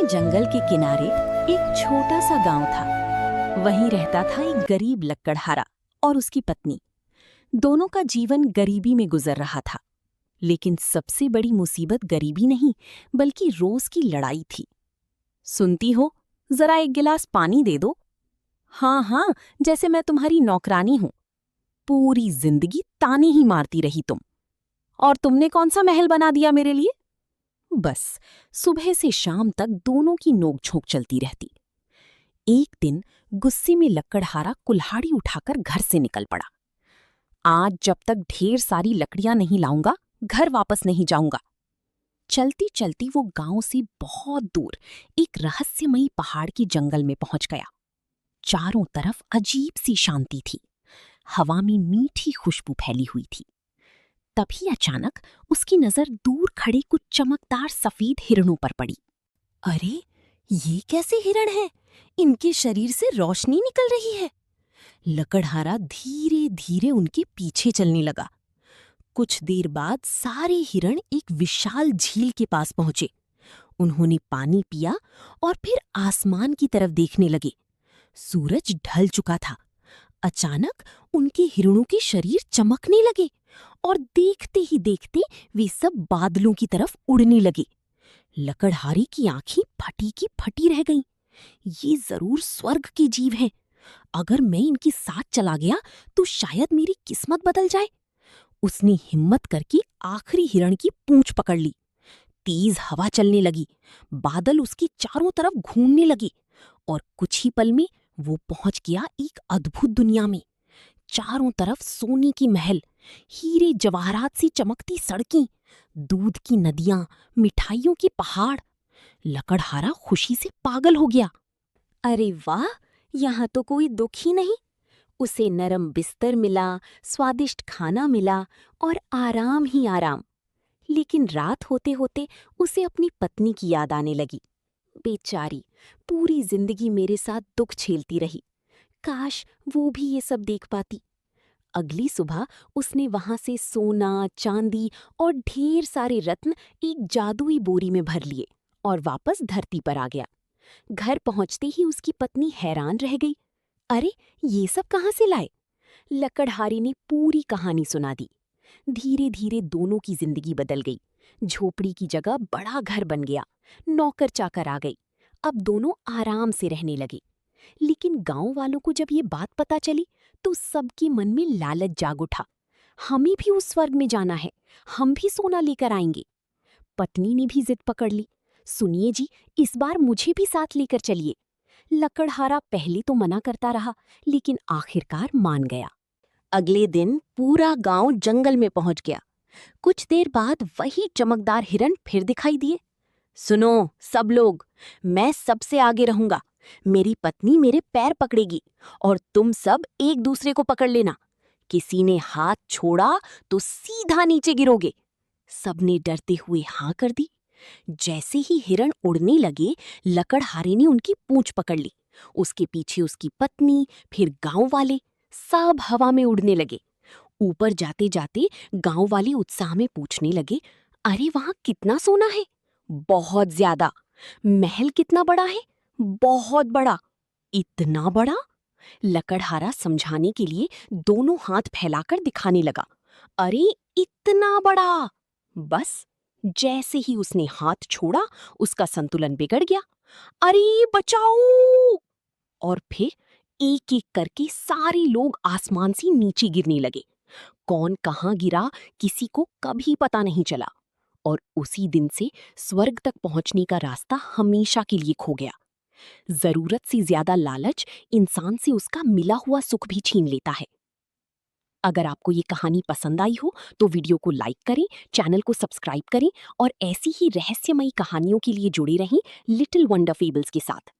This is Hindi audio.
जंगल के किनारे एक छोटा सा गांव था। वहीं रहता था एक गरीब लकड़हारा और उसकी पत्नी। दोनों का जीवन गरीबी में गुजर रहा था। लेकिन सबसे बड़ी मुसीबत गरीबी नहीं, बल्कि रोज की लड़ाई थी। सुनती हो, जरा एक गिलास पानी दे दो। हाँ हाँ, जैसे मैं तुम्हारी नौकरानी हूं। पूरी जिंदगी ताने ही मारती रही तुम। और तुमने कौन सा महल बना दिया मेरे लिए? बस सुबह से शाम तक दोनों की नोक-झोंक चलती रहती। एक दिन गुस्से में लकड़हारा कुल्हाड़ी उठाकर घर से निकल पड़ा। आज जब तक ढेर सारी लकड़ियां नहीं लाऊंगा, घर वापस नहीं जाऊंगा। चलती चलती वो गांव से बहुत दूर एक रहस्यमयी पहाड़ के जंगल में पहुंच गया। चारों तरफ अजीब सी शांति थी। हवा में मीठी खुशबू फैली हुई थी। तभी अचानक उसकी नजर दूर खड़े कुछ चमकदार सफेद हिरणों पर पड़ी। अरे, ये कैसे हिरण हैं? इनके शरीर से रोशनी निकल रही है। लकड़हारा धीरे धीरे उनके पीछे चलने लगा। कुछ देर बाद सारे हिरण एक विशाल झील के पास पहुंचे। उन्होंने पानी पिया और फिर आसमान की तरफ देखने लगे। सूरज ढल चुका था। अचानक उनके हिरणों के शरीर चमकने लगे और देखते ही देखते वे सब बादलों की तरफ उड़ने लगे। लकड़हारे की आंखें फटी की फटी रह गईं। ये जरूर स्वर्ग के जीव हैं। अगर मैं इनके साथ चला गया तो शायद मेरी किस्मत बदल जाए। उसने हिम्मत करके आखिरी हिरण की पूंछ पकड़ ली। तेज हवा चलने लगी। बादल उसके चारों तरफ घूमने लगे और कुछ ही पल में वो पहुंच गया एक अद्भुत दुनिया में। चारों तरफ सोने की महल, हीरे जवाहरात सी चमकती सड़कें, दूध की नदियां, मिठाइयों के पहाड़। लकड़हारा खुशी से पागल हो गया। अरे वाह, यहाँ तो कोई दुख ही नहीं। उसे नरम बिस्तर मिला, स्वादिष्ट खाना मिला और आराम ही आराम। लेकिन रात होते होते उसे अपनी पत्नी की याद आने लगी। बेचारी पूरी जिंदगी मेरे साथ दुख झेलती रही। काश वो भी ये सब देख पाती। अगली सुबह उसने वहां से सोना, चांदी और ढेर सारे रत्न एक जादुई बोरी में भर लिए और वापस धरती पर आ गया। घर पहुंचते ही उसकी पत्नी हैरान रह गई। अरे, ये सब कहाँ से लाए? लकड़हारे ने पूरी कहानी सुना दी। धीरे धीरे दोनों की जिंदगी बदल गई। झोपड़ी की जगह बड़ा घर बन गया। नौकर चाकर आ गई। अब दोनों आराम से रहने लगे। लेकिन गांव वालों को जब ये बात पता चली तो सबके मन में लालच जाग उठा। हमें भी उस स्वर्ग में जाना है, हम भी सोना लेकर आएंगे। पत्नी ने भी जिद पकड़ ली। सुनिए जी, इस बार मुझे भी साथ लेकर चलिए। लकड़हारा पहले तो मना करता रहा, लेकिन आखिरकार मान गया। अगले दिन पूरा गांव जंगल में पहुंच गया। कुछ देर बाद वही चमकदार हिरण फिर दिखाई दिए। सुनो सब लोग, मैं सबसे आगे रहूंगा। मेरी पत्नी मेरे पैर पकड़ेगी और तुम सब एक दूसरे को पकड़ लेना। किसी ने हाथ छोड़ा तो सीधा नीचे गिरोगे। सबने डरते हुए हाँ कर दी। जैसे ही हिरण उड़ने लगे, लकड़हारे ने उनकी पूंछ पकड़ ली। उसके पीछे उसकी पत्नी, फिर गांव वाले, सब हवा में उड़ने लगे। ऊपर जाते जाते गांव वाले उत्साह में पूछने लगे, अरे वहां कितना सोना है? बहुत ज्यादा। महल कितना बड़ा है? बहुत बड़ा। इतना बड़ा? लकड़हारा समझाने के लिए दोनों हाथ फैलाकर दिखाने लगा। अरे, इतना बड़ा। बस जैसे ही उसने हाथ छोड़ा, उसका संतुलन बिगड़ गया। अरे बचाओ! और फिर एक एक करके सारे लोग आसमान से नीचे गिरने लगे। कौन कहाँ गिरा, किसी को कभी पता नहीं चला। और उसी दिन से स्वर्ग तक पहुंचने का रास्ता हमेशा के लिए खो गया। जरूरत से ज्यादा लालच इंसान से उसका मिला हुआ सुख भी छीन लेता है। अगर आपको ये कहानी पसंद आई हो तो वीडियो को लाइक करें, चैनल को सब्सक्राइब करें और ऐसी ही रहस्यमयी कहानियों के लिए जुड़े रहें लिटिल वंडर फेबल्स के साथ।